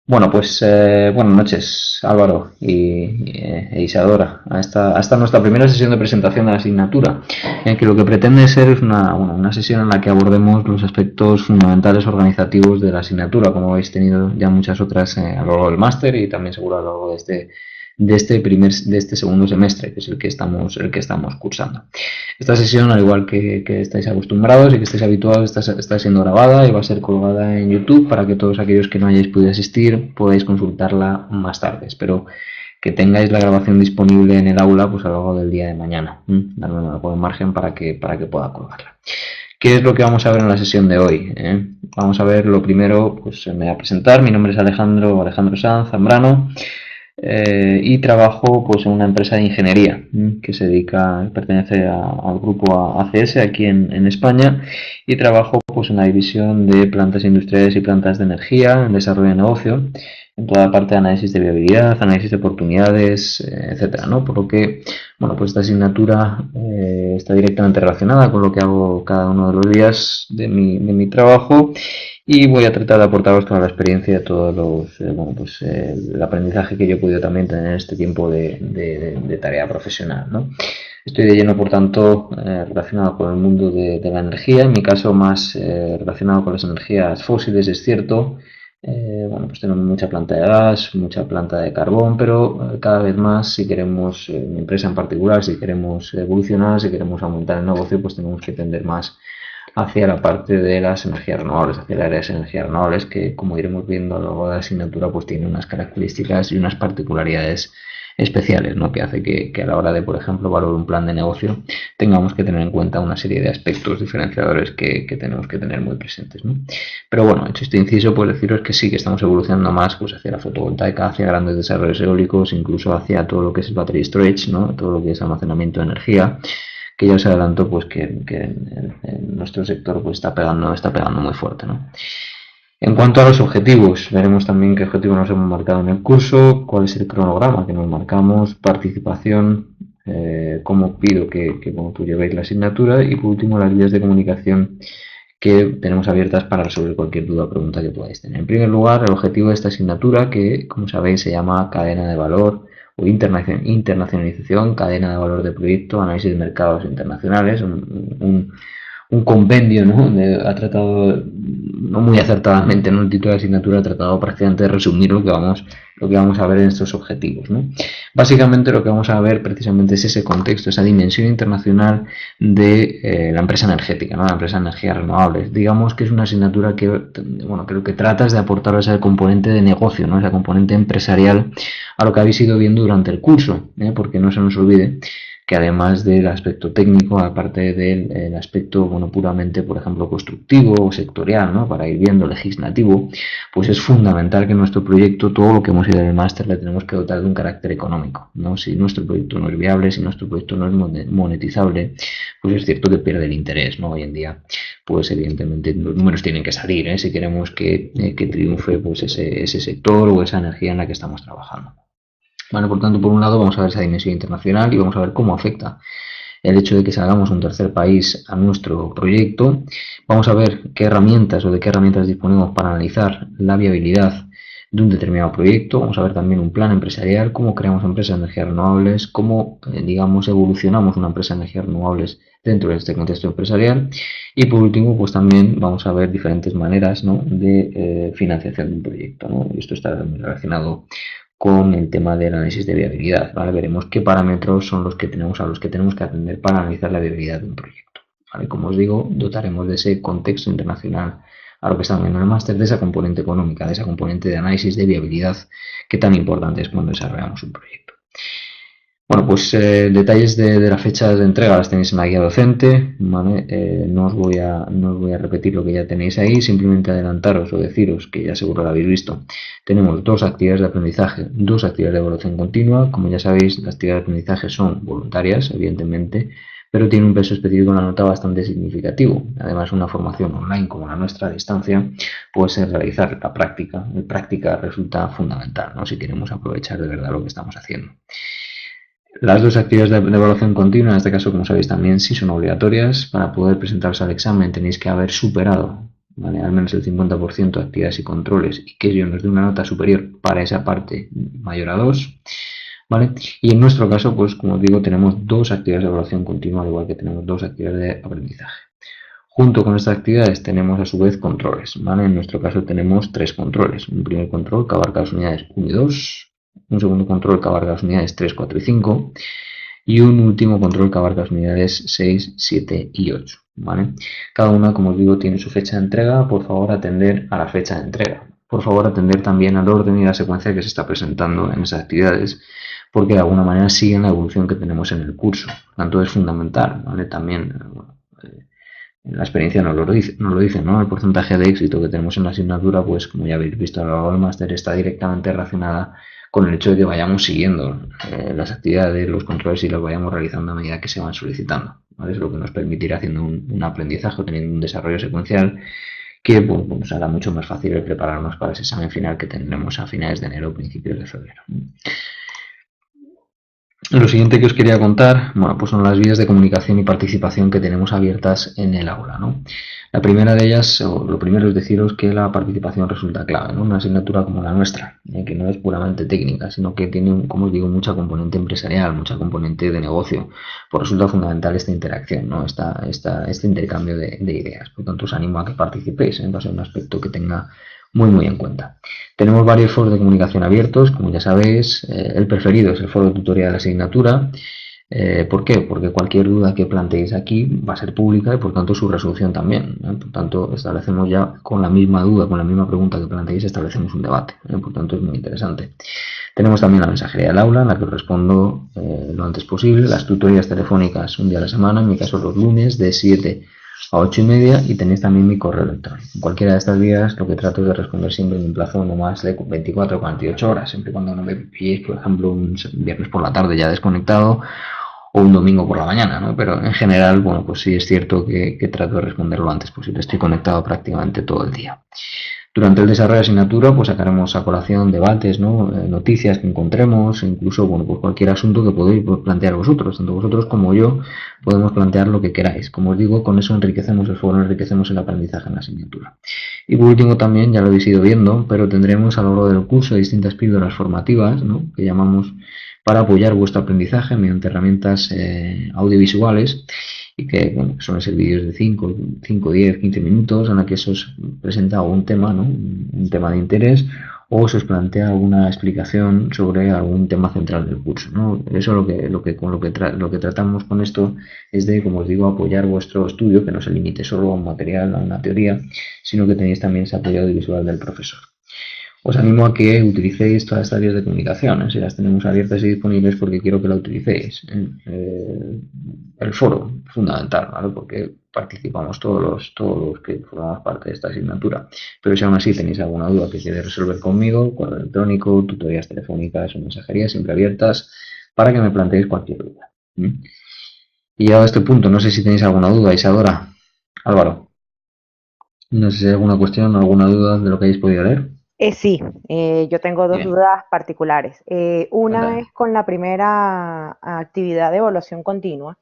Bueno, pues buenas noches, Álvaro e Isadora. A esta nuestra primera sesión de presentación de la asignatura, que lo que pretende ser es una sesión en la que abordemos los aspectos fundamentales organizativos de la asignatura, como habéis tenido ya muchas otras a lo largo del máster y también seguro a lo largo de este segundo semestre, que es el que estamos cursando. Esta sesión, al igual que estáis acostumbrados y que estáis habituados, está siendo grabada y va a ser colgada en YouTube para que todos aquellos que no hayáis podido asistir podáis consultarla más tarde. Espero que tengáis la grabación disponible en el aula pues a lo largo del día de mañana. Darme algo de margen para que pueda colgarla. ¿Qué es lo que vamos a ver en la sesión de hoy? Vamos a ver lo primero, pues me voy a presentar. Mi nombre es Alejandro Sanz Zambrano. Y trabajo pues en una empresa de ingeniería que pertenece al grupo ACS aquí en España, y trabajo pues en la división de plantas industriales y plantas de energía, en desarrollo de negocio, en toda la parte de análisis de viabilidad, análisis de oportunidades, etcétera, ¿no? Por lo que, bueno, pues esta asignatura está directamente relacionada con lo que hago cada uno de los días de mi trabajo, y voy a tratar de aportaros toda la experiencia, todos los, el aprendizaje que yo he podido también tener en este tiempo de tarea profesional, ¿no? Estoy de lleno, por tanto, relacionado con el mundo de la energía, en mi caso más relacionado con las energías fósiles, es cierto. Pues tenemos mucha planta de gas, mucha planta de carbón, pero cada vez más, si queremos, mi empresa en particular, si queremos evolucionar, si queremos aumentar el negocio, pues tenemos que tender más hacia la parte de las energías renovables, hacia el área de las energías renovables, que, como iremos viendo a lo largo de la asignatura, pues tiene unas características y unas particularidades especiales, ¿no? Que hace que a la hora de, por ejemplo, valorar un plan de negocio, tengamos que tener en cuenta una serie de aspectos diferenciadores que tenemos que tener muy presentes, ¿no? Pero bueno, hecho este inciso, pues deciros que sí, que estamos evolucionando más pues hacia la fotovoltaica, hacia grandes desarrollos eólicos, incluso hacia todo lo que es el battery storage, ¿no? Todo lo que es almacenamiento de energía, que ya os adelanto pues que en nuestro sector pues está pegando muy fuerte, ¿no? En cuanto a los objetivos, veremos también qué objetivos nos hemos marcado en el curso, cuál es el cronograma que nos marcamos, participación, cómo pido que tú llevéis la asignatura, y por último las vías de comunicación que tenemos abiertas para resolver cualquier duda o pregunta que podáis tener. En primer lugar, el objetivo de esta asignatura, que como sabéis se llama cadena de valor o internacionalización, cadena de valor de proyecto, análisis de mercados internacionales, un compendio, ¿no? Ha tratado, no muy acertadamente, ¿no? El título de asignatura ha tratado prácticamente de resumir lo que vamos a ver en estos objetivos, ¿no? Básicamente lo que vamos a ver precisamente es ese contexto, esa dimensión internacional de la empresa energética, ¿no? La empresa de energías renovables. Digamos que es una asignatura que, bueno, creo que tratas de aportar ese componente de negocio, ¿no? Esa componente empresarial a lo que habéis ido viendo durante el curso, porque no se nos olvide que, además del aspecto técnico, aparte del aspecto, bueno, puramente, por ejemplo, constructivo o sectorial, ¿no? Para ir viendo legislativo, pues es fundamental que nuestro proyecto, todo lo que hemos ido en el máster, le tenemos que dotar de un carácter económico, ¿no? Si nuestro proyecto no es viable, si nuestro proyecto no es monetizable, pues es cierto que pierde el interés, ¿no? Hoy en día, pues evidentemente los números tienen que salir, si queremos que triunfe pues ese sector o esa energía en la que estamos trabajando. Vale, por tanto, por un lado vamos a ver esa dimensión internacional y vamos a ver cómo afecta el hecho de que salgamos un tercer país a nuestro proyecto. Vamos a ver qué herramientas o de qué herramientas disponemos para analizar la viabilidad de un determinado proyecto. Vamos a ver también un plan empresarial, cómo creamos empresas de energías renovables, cómo, digamos, evolucionamos una empresa de energías renovables dentro de este contexto empresarial. Y por último, pues también vamos a ver diferentes maneras, ¿no? de financiación de un proyecto, ¿no? Esto está relacionado con el tema del análisis de viabilidad, ¿vale? Veremos qué parámetros son a los que tenemos que atender para analizar la viabilidad de un proyecto, ¿vale? Como os digo, dotaremos de ese contexto internacional a lo que estamos viendo en el máster, de esa componente económica, de esa componente de análisis de viabilidad que tan importante es cuando desarrollamos un proyecto. Bueno, pues detalles de las fechas de entrega las tenéis en la guía docente, ¿vale? No os voy a repetir lo que ya tenéis ahí, simplemente adelantaros o deciros, que ya seguro lo habéis visto, tenemos dos actividades de aprendizaje, dos actividades de evaluación continua. Como ya sabéis, las actividades de aprendizaje son voluntarias, evidentemente, pero tienen un peso específico en la nota bastante significativo. Además, una formación online como la nuestra a distancia, pues realizar la práctica resulta fundamental, ¿no? Si queremos aprovechar de verdad lo que estamos haciendo. Las dos actividades de evaluación continua, en este caso, como sabéis, también sí son obligatorias. Para poder presentaros al examen tenéis que haber superado ¿vale? Al menos el 50% de actividades y controles y que ello nos dé una nota superior para esa parte mayor a 2, ¿vale? Y en nuestro caso, pues como os digo, tenemos dos actividades de evaluación continua, al igual que tenemos dos actividades de aprendizaje. Junto con estas actividades tenemos a su vez controles, ¿vale? En nuestro caso tenemos tres controles. Un primer control que abarca las unidades 1 y 2, un segundo control que abarca las unidades 3, 4 y 5 y un último control que abarca las unidades 6, 7 y 8, ¿vale? Cada una, como os digo, tiene su fecha de entrega. Por favor, atender a la fecha de entrega. Por favor, atender también al orden y la secuencia que se está presentando en esas actividades, porque de alguna manera siguen la evolución que tenemos en el curso. Por tanto, es fundamental, ¿vale? También, la experiencia nos lo dice, ¿no? El porcentaje de éxito que tenemos en la asignatura, pues como ya habéis visto a lo largo del máster, está directamente relacionada con el hecho de que vayamos siguiendo las actividades, los controles y los vayamos realizando a medida que se van solicitando, ¿vale? Es lo que nos permitirá haciendo un aprendizaje o teniendo un desarrollo secuencial que pues, nos hará mucho más fácil el prepararnos para ese examen final que tendremos a finales de enero o principios de febrero. Lo siguiente que os quería contar, bueno, pues son las vías de comunicación y participación que tenemos abiertas en el aula, ¿no? La primera de ellas, o lo primero es deciros que la participación resulta clave, ¿no? Una asignatura como la nuestra, que no es puramente técnica, sino que tiene, como os digo, mucha componente empresarial, mucha componente de negocio. Pues resulta fundamental esta interacción, ¿no? Este intercambio de ideas. Por tanto, os animo a que participéis, va a ser un aspecto que tenga muy en cuenta. Tenemos varios foros de comunicación abiertos, como ya sabéis. El preferido es el foro tutorial de la asignatura. ¿Por qué? Porque cualquier duda que planteéis aquí va a ser pública y por tanto su resolución también. Por tanto, establecemos ya con la misma duda, con la misma pregunta que planteéis, establecemos un debate. Por tanto, es muy interesante. Tenemos también la mensajería del aula, en la que os respondo lo antes posible. Las tutorías telefónicas un día a la semana, en mi caso los lunes, de 7 a 8:30, y tenéis también mi correo electrónico. En cualquiera de estas vías lo que trato es de responder siempre en un plazo no más de 24 o 48 horas, siempre cuando no me pilléis, por ejemplo, un viernes por la tarde ya desconectado o un domingo por la mañana, ¿no? Pero en general, bueno, pues sí es cierto que trato de responder lo antes posible. Estoy conectado prácticamente todo el día. Durante el desarrollo de asignatura, pues sacaremos a colación debates, ¿no? Noticias que encontremos, incluso, bueno, pues cualquier asunto que podéis plantear vosotros, tanto vosotros como yo, podemos plantear lo que queráis. Como os digo, con eso enriquecemos el foro, enriquecemos el aprendizaje en la asignatura. Y por último también, ya lo habéis ido viendo, pero tendremos a lo largo del curso distintas píldoras formativas, ¿no? Que llamamos, para apoyar vuestro aprendizaje mediante herramientas audiovisuales, y que bueno, suelen ser vídeos de 5, 10, 15 minutos en la que se os presenta algún tema, ¿no? Un tema de interés, o se os plantea alguna explicación sobre algún tema central del curso, ¿no? Eso lo que tratamos con esto es de, como os digo, apoyar vuestro estudio, que no se limite solo a un material, a una teoría, sino que tenéis también ese apoyo audiovisual del profesor. Os animo a que utilicéis todas estas vías de comunicación, si las tenemos abiertas y disponibles porque quiero que la utilicéis. El foro, fundamental, ¿vale? Porque participamos todos los que formamos parte de esta asignatura. Pero si aún así tenéis alguna duda que queréis resolver conmigo, correo electrónico, tutorías telefónicas o mensajerías siempre abiertas para que me planteéis cualquier duda. Y llegado a este punto, no sé si tenéis alguna duda, Isadora, Álvaro. No sé si hay alguna cuestión o alguna duda de lo que hayáis podido leer. Sí, yo tengo dos Dime, dudas particulares. Una cuéntame. es con la primera actividad de evaluación continua.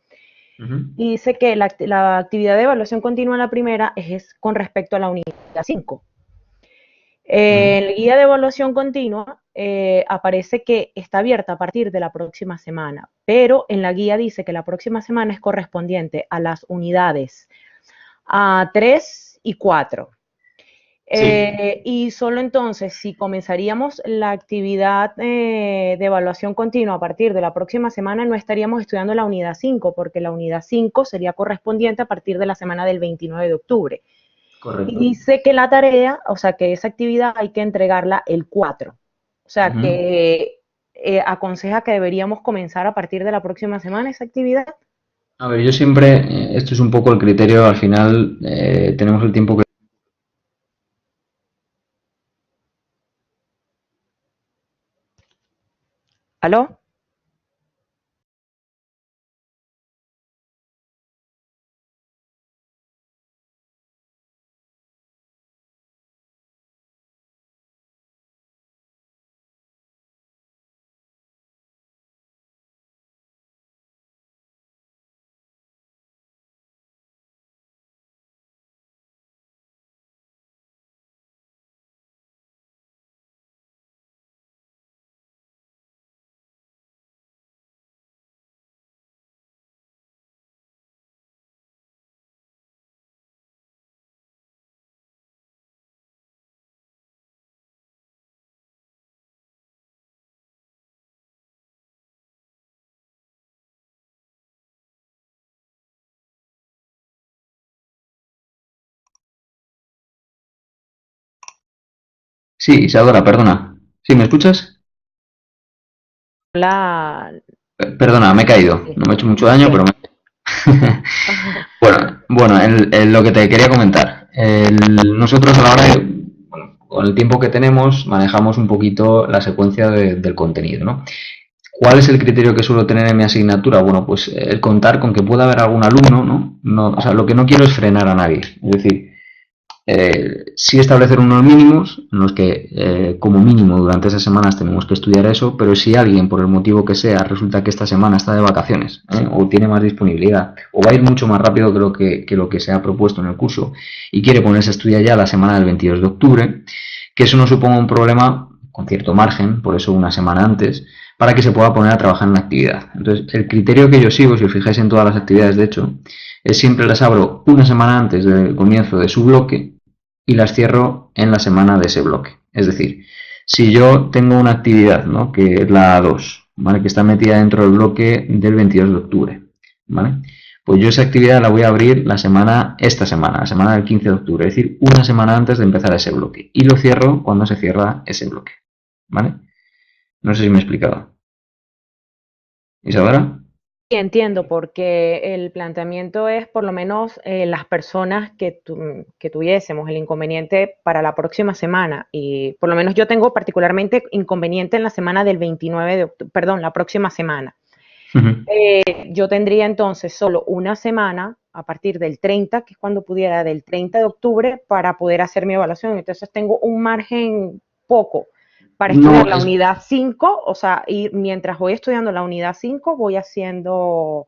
Ujú. Y dice que la actividad de evaluación continua, la primera, es con respecto a la unidad 5. Ujú. En la guía de evaluación continua aparece que está abierta a partir de la próxima semana, pero en la guía dice que la próxima semana es correspondiente a las unidades a 3 y 4. Sí, Y solo entonces, si comenzaríamos la actividad de evaluación continua a partir de la próxima semana, no estaríamos estudiando la unidad 5, porque la unidad 5 sería correspondiente a partir de la semana del 29 de octubre. Y correcto. dice que la tarea, o sea, que esa actividad hay que entregarla el 4. O sea, Ujú. que aconseja que deberíamos comenzar a partir de la próxima semana esa actividad. A ver, yo siempre, esto es un poco el criterio, al final tenemos el tiempo que ¿Aló? Sí, Isadora, perdona. ¿Sí me escuchas? La... Perdona, me he caído. Sí. No me he hecho mucho daño, pero Ok. me... Bueno, lo que te quería comentar. Nosotros a la hora de, bueno, con el tiempo que tenemos, manejamos un poquito la secuencia del contenido, ¿no? ¿Cuál es el criterio que suelo tener en mi asignatura? Bueno, pues el contar con que pueda haber algún alumno, ¿no? No, o sea, lo que no quiero es frenar a nadie. Es decir, sí establecer unos mínimos en los que como mínimo durante esas semanas tenemos que estudiar eso, pero si alguien por el motivo que sea resulta que esta semana está de vacaciones o tiene más disponibilidad o va a ir mucho más rápido que lo que se ha propuesto en el curso y quiere ponerse a estudiar ya la semana del 22 de octubre, que eso no suponga un problema con cierto margen, por eso una semana antes, para que se pueda poner a trabajar en la actividad. Entonces, el criterio que yo sigo, si os fijáis en todas las actividades, de hecho, es siempre las abro una semana antes del comienzo de su bloque y las cierro en la semana de ese bloque. Es decir, si yo tengo una actividad, ¿no? Que es la A2, ¿vale? Que está metida dentro del bloque del 22 de octubre, ¿vale? Pues yo esa actividad la voy a abrir esta semana, la semana del 15 de octubre, es decir, una semana antes de empezar ese bloque. Y lo cierro cuando se cierra ese bloque, ¿vale? No sé si me he explicado. ¿Isadora? Sí, entiendo, porque el planteamiento es por lo menos las personas que tuviésemos el inconveniente para la próxima semana. Y por lo menos yo tengo particularmente inconveniente en la semana del 29 de octubre, perdón, la próxima semana. Uh -huh. Yo tendría entonces solo una semana a partir del 30, que es cuando pudiera, del 30 de octubre, para poder hacer mi evaluación. Entonces tengo un margen poco para estudiar No, la unidad 5, o sea, y mientras voy estudiando la unidad 5, voy haciendo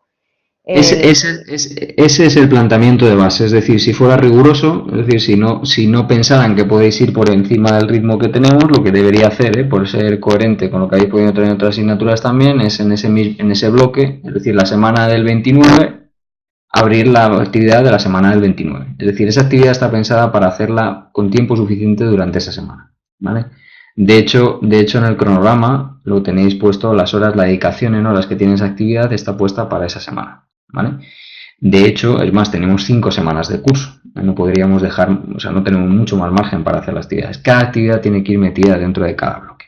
el... ese es el planteamiento de base, es decir, si fuera riguroso, es decir, si no pensaran que podéis ir por encima del ritmo que tenemos, lo que debería hacer, por ser coherente con lo que habéis podido tener en otras asignaturas también, es en ese bloque, es decir, la semana del 29, abrir la actividad de la semana del 29. Es decir, esa actividad está pensada para hacerla con tiempo suficiente durante esa semana, ¿vale? De hecho, en el cronograma lo tenéis puesto las horas, la dedicación en horas que tiene esa actividad está puesta para esa semana, ¿vale? De hecho, es más, tenemos 5 semanas de curso. No podríamos dejar, o sea, no tenemos mucho más margen para hacer las actividades. Cada actividad tiene que ir metida dentro de cada bloque.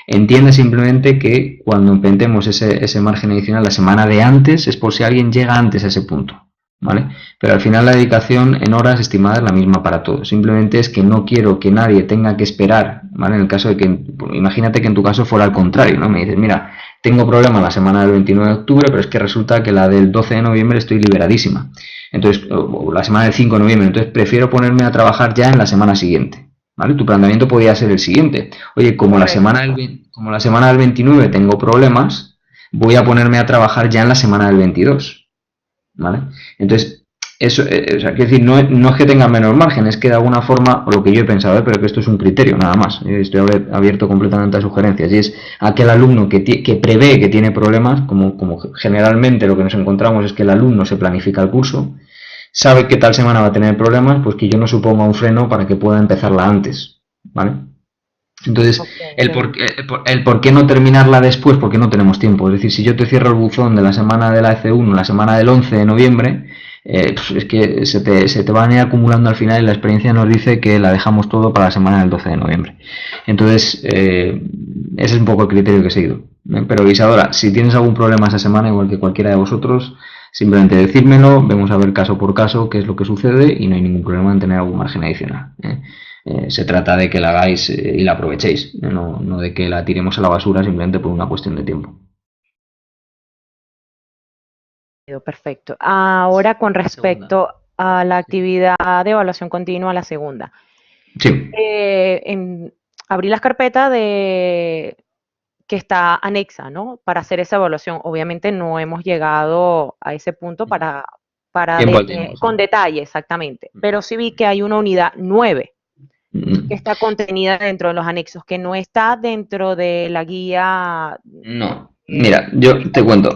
Entiende simplemente que cuando inventemos ese margen adicional la semana de antes es por si alguien llega antes a ese punto, ¿vale? Pero al final la dedicación en horas estimada es la misma para todos. Simplemente es que no quiero que nadie tenga que esperar, ¿vale? En el caso de que, imagínate que en tu caso fuera al contrario, ¿no? Me dices, mira, tengo problema la semana del 29 de octubre, pero es que resulta que la del 12 de noviembre estoy liberadísima. Entonces, o la semana del 5 de noviembre, entonces prefiero ponerme a trabajar ya en la semana siguiente, ¿vale? Tu planteamiento podría ser el siguiente. Oye, Correcto. como la semana del 29 tengo problemas, voy a ponerme a trabajar ya en la semana del 22, ¿vale? Entonces, eso, o sea, quiero decir, no es que tenga menos margen, es que de alguna forma, o lo que yo he pensado, pero que esto es un criterio nada más, estoy abierto completamente a sugerencias, y es aquel alumno que prevé que tiene problemas, como generalmente lo que nos encontramos es que el alumno se planifica el curso, sabe que tal semana va a tener problemas, pues que yo no suponga un freno para que pueda empezarla antes, ¿vale? Entonces, Ok, entiendo. el por qué no terminarla después, porque no tenemos tiempo. Es decir, si yo te cierro el buzón de la semana de la F1, la semana del 11 de noviembre, pues es que se te van a ir acumulando al final y la experiencia nos dice que la dejamos todo para la semana del 12 de noviembre. Entonces, ese es un poco el criterio que he seguido. Pero Isadora, si tienes algún problema esa semana, igual que cualquiera de vosotros, simplemente decírmelo, vemos a ver caso por caso qué es lo que sucede y no hay ningún problema en tener algún margen adicional. Se trata de que la hagáis y la aprovechéis, no de que la tiremos a la basura simplemente por una cuestión de tiempo. Perfecto. Ahora con La segunda. respecto a la actividad de evaluación continua, la segunda. Sí. En, abrí las carpetas de que está anexa, ¿no? Para hacer esa evaluación. Obviamente no hemos llegado a ese punto Tiempo al tiempo, sí. con detalle exactamente, pero sí vi que hay una unidad 9 que está contenida dentro de los anexos, que no está dentro de la guía No, mira, yo te cuento.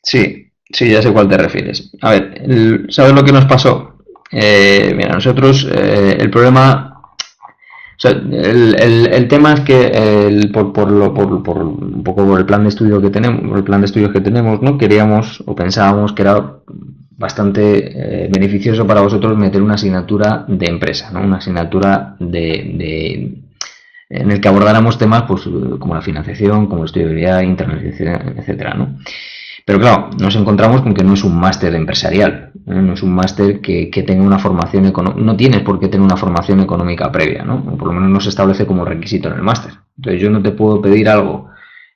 Sí, sí, ya sé cuál te refieres. A ver, ¿sabes lo que nos pasó? Mira, nosotros el problema, o sea, el tema es que por un poco por el plan de estudio que tenemos, por el plan de estudios que tenemos, ¿no? Queríamos o pensábamos que era bastante beneficioso para vosotros meter una asignatura de empresa, ¿no? Una asignatura en el que abordáramos temas pues, como la financiación, como la estudiabilidad, internalización, etcétera, ¿no? Pero claro, nos encontramos con que no es un máster empresarial, no es un máster que tenga una formación económica, no tienes por qué tener una formación económica previa, ¿no? O por lo menos no se establece como requisito en el máster. Entonces yo no te puedo pedir algo,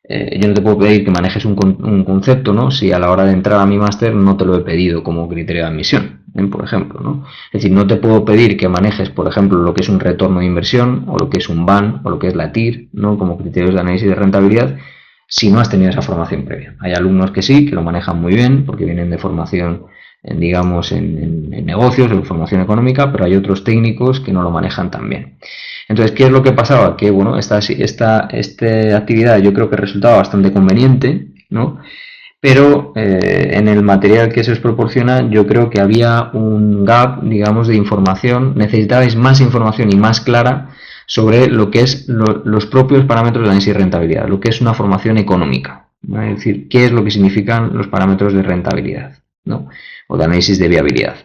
yo no te puedo pedir que manejes un concepto, ¿no? Si a la hora de entrar a mi máster no te lo he pedido como criterio de admisión, por ejemplo, ¿no? Es decir, no te puedo pedir que manejes, por ejemplo, lo que es un retorno de inversión, o lo que es un BAN, o lo que es la TIR, ¿no? Como criterios de análisis de rentabilidad, si no has tenido esa formación previa. Hay alumnos que sí, que lo manejan muy bien, porque vienen de formación, digamos, en negocios, en formación económica, pero hay otros técnicos que no lo manejan tan bien. Entonces, ¿qué es lo que pasaba? Que, bueno, esta actividad yo creo que resultaba bastante conveniente, ¿no? Pero en el material que se os proporciona yo creo que había un gap, digamos, de información, necesitabais más información y más clara sobre lo que es los propios parámetros de análisis de rentabilidad, lo que es una formación económica, ¿vale? Es decir, qué es lo que significan los parámetros de rentabilidad, ¿no? O de análisis de viabilidad.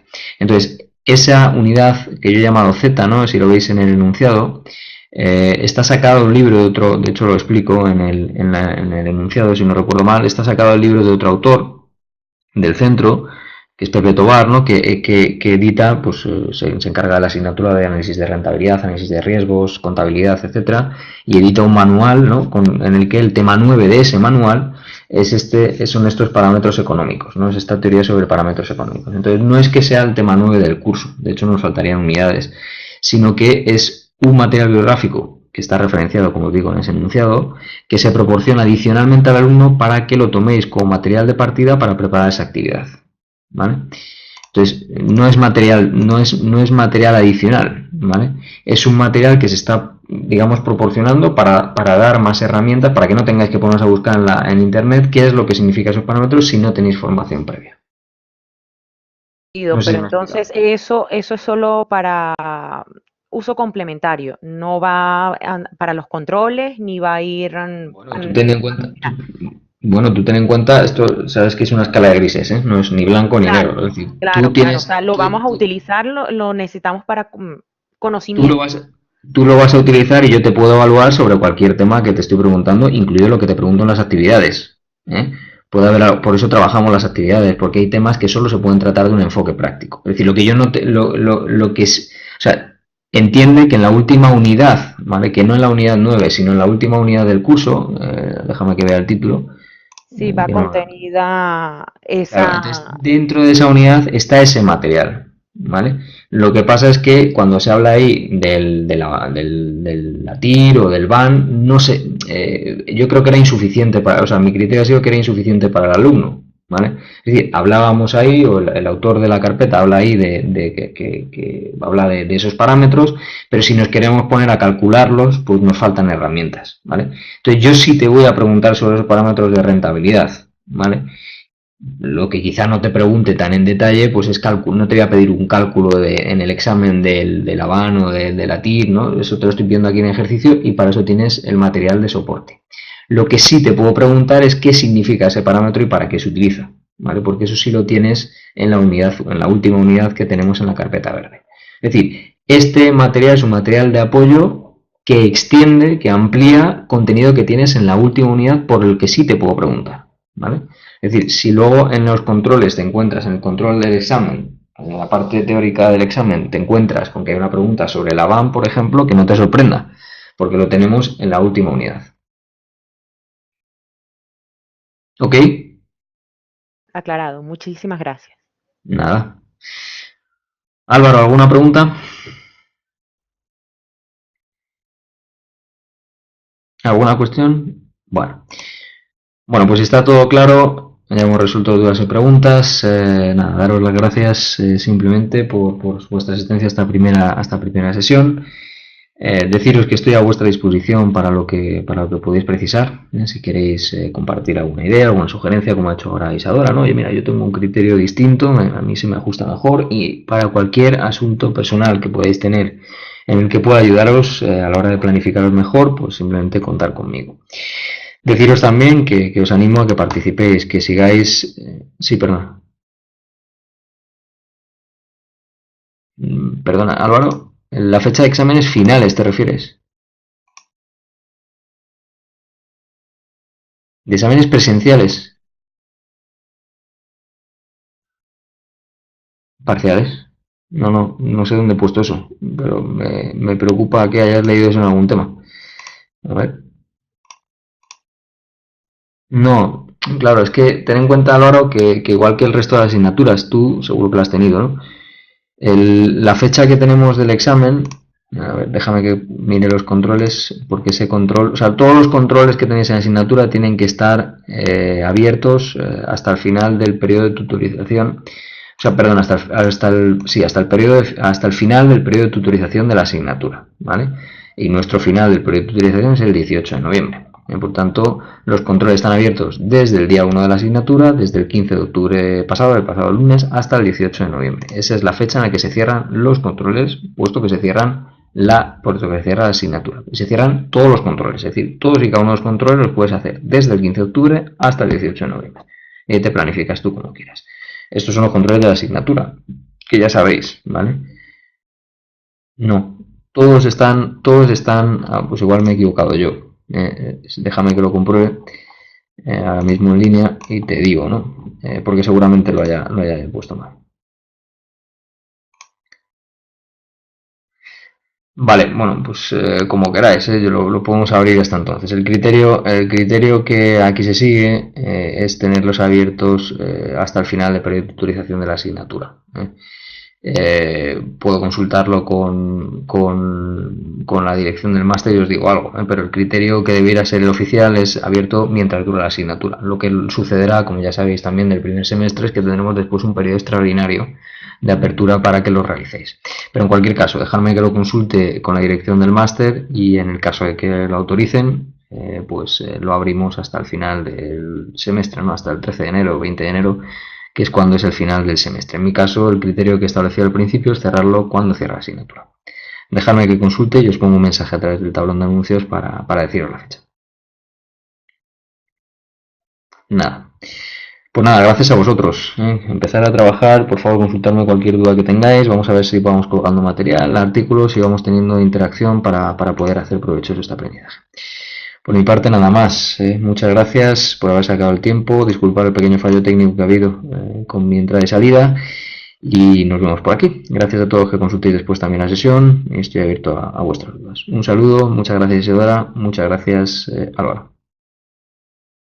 Entonces, esa unidad que yo he llamado Z, ¿no? Si lo veis en el enunciado, está sacado de un libro de otro, de hecho lo explico en el enunciado, si no recuerdo mal, está sacado del libro de otro autor del centro, que es Pepe Tobar, ¿no? que edita, pues se encarga de la asignatura de análisis de rentabilidad, análisis de riesgos, contabilidad, etcétera, y edita un manual, ¿no? En el que el tema 9 de ese manual son estos parámetros económicos, ¿no? Es esta teoría sobre parámetros económicos. Entonces, no es que sea el tema 9 del curso, de hecho nos faltarían unidades, sino que es un material bibliográfico que está referenciado, como os digo, en ese enunciado, que se proporciona adicionalmente al alumno para que lo toméis como material de partida para preparar esa actividad, ¿vale? Entonces, no es material adicional, ¿vale? Es un material que se está, digamos, proporcionando para dar más herramientas, para que no tengáis que poneros a buscar en internet qué es lo que significa esos parámetros si no tenéis formación previa. No sé si Pero me he explicado. entonces eso es solo para uso complementario, no va para los controles ni va a ir Bueno, tú ten en cuenta, bueno, tú ten en cuenta, esto sabes que es una escala de grises, ¿eh? No es ni blanco ni claro, negro. Es decir, claro, claro. O sea, lo vamos a utilizar, lo necesitamos para tú lo conocimiento. vas, tú lo vas a utilizar y yo te puedo evaluar sobre cualquier tema que te estoy preguntando, incluido lo que te pregunto en las actividades, ¿eh? Puede haber, por eso trabajamos las actividades, porque hay temas que solo se pueden tratar de un enfoque práctico. Es decir, lo que yo no te, lo que es, o sea, entiende que en la última unidad, ¿vale? Que no en la unidad 9 sino en la última unidad del curso, déjame que vea el título, Sí, va que no, contenida claro, entonces esa. dentro de esa unidad está ese material, ¿vale? Lo que pasa es que cuando se habla ahí del latir o del ban, no sé, yo creo que era insuficiente para, o sea, mi criterio ha sido que era insuficiente para el alumno, ¿vale? Es decir, hablábamos ahí, o el autor de la carpeta habla ahí que habla de esos parámetros, pero si nos queremos poner a calcularlos, pues nos faltan herramientas, ¿vale? Entonces yo sí te voy a preguntar sobre esos parámetros de rentabilidad, ¿vale? Lo que quizá no te pregunte tan en detalle, pues es cálculo. No te voy a pedir un cálculo en el examen del Avan o de la TIR, ¿no? Eso te lo estoy pidiendo aquí en ejercicio y para eso tienes el material de soporte. Lo que sí te puedo preguntar es qué significa ese parámetro y para qué se utiliza, ¿vale? Porque eso sí lo tienes en la unidad, en la última unidad que tenemos en la carpeta verde. Es decir, este material es un material de apoyo que extiende, que amplía contenido que tienes en la última unidad por el que sí te puedo preguntar, ¿vale? Es decir, si luego en los controles te encuentras, en el control del examen, en la parte teórica del examen, te encuentras con que hay una pregunta sobre la BAM, por ejemplo, que no te sorprenda, porque lo tenemos en la última unidad. ¿Ok? Aclarado. Muchísimas gracias. Nada. Álvaro, ¿alguna pregunta? ¿Alguna cuestión? Bueno, pues si está todo claro. Ya hemos resuelto dudas y preguntas. Nada, daros las gracias simplemente por vuestra asistencia a esta primera sesión. Deciros que estoy a vuestra disposición para lo que podéis precisar, si queréis compartir alguna idea, alguna sugerencia, como ha hecho ahora Isadora, ¿no? Oye, mira, yo tengo un criterio distinto, a mí se me ajusta mejor y para cualquier asunto personal que podáis tener en el que pueda ayudaros a la hora de planificaros mejor, pues simplemente contar conmigo. Deciros también que os animo a que participéis, que sigáis... sí, perdona. Perdona, Álvaro. La fecha de exámenes finales, ¿te refieres? De exámenes presenciales, parciales. No sé dónde he puesto eso, pero me preocupa que hayas leído eso en algún tema. A ver. No, claro, es que ten en cuenta, Álvaro, que igual que el resto de las asignaturas, tú seguro que lo has tenido, ¿no? La fecha que tenemos del examen, a ver, déjame que mire los controles, porque ese control, o sea, todos los controles que tenéis en la asignatura tienen que estar abiertos hasta el final del periodo de tutorización, o sea, perdón, hasta el periodo hasta el final del periodo de tutorización de la asignatura, ¿vale? Y nuestro final del periodo de tutorización es el 18 de noviembre. Por tanto, los controles están abiertos desde el día 1 de la asignatura, desde el 15 de octubre pasado, el pasado lunes, hasta el 18 de noviembre. Esa es la fecha en la que se cierran los controles, puesto que se cierran puesto que se cierra la asignatura. Y se cierran todos los controles, es decir, todos y cada uno de los controles los puedes hacer desde el 15 de octubre hasta el 18 de noviembre. Y te planificas tú como quieras. Estos son los controles de la asignatura, que ya sabéis, ¿vale? No, todos están, pues igual me he equivocado yo. Déjame que lo compruebe ahora mismo en línea y te digo, ¿no? Porque seguramente lo haya puesto mal. Vale, bueno, pues como queráis, yo lo podemos abrir hasta entonces. El criterio que aquí se sigue es tenerlos abiertos hasta el final del periodo de autorización de la asignatura. Puedo consultarlo con la dirección del máster y os digo algo, pero el criterio que debiera ser el oficial es abierto mientras dura la asignatura. Lo que sucederá, como ya sabéis también del primer semestre, es que tendremos después un periodo extraordinario de apertura para que lo realicéis. Pero en cualquier caso, dejadme que lo consulte con la dirección del máster y en el caso de que lo autoricen, lo abrimos hasta el final del semestre, ¿no? Hasta el 13 de enero o 20 de enero, que es cuando es el final del semestre. En mi caso, el criterio que establecí al principio es cerrarlo cuando cierra la asignatura. Dejadme que consulte y os pongo un mensaje a través del tablón de anuncios para deciros la fecha. Nada. Pues nada, gracias a vosotros. Empezar a trabajar, por favor consultarme cualquier duda que tengáis, vamos a ver si vamos colgando material, artículos y vamos teniendo interacción para poder hacer provecho de este aprendizaje. Por mi parte nada más. Muchas gracias por haber sacado el tiempo, disculpar el pequeño fallo técnico que ha habido con mi entrada y salida y nos vemos por aquí. Gracias a todos que consultéis después también la sesión y estoy abierto a vuestras dudas. Un saludo, muchas gracias Isidora, muchas gracias Álvaro.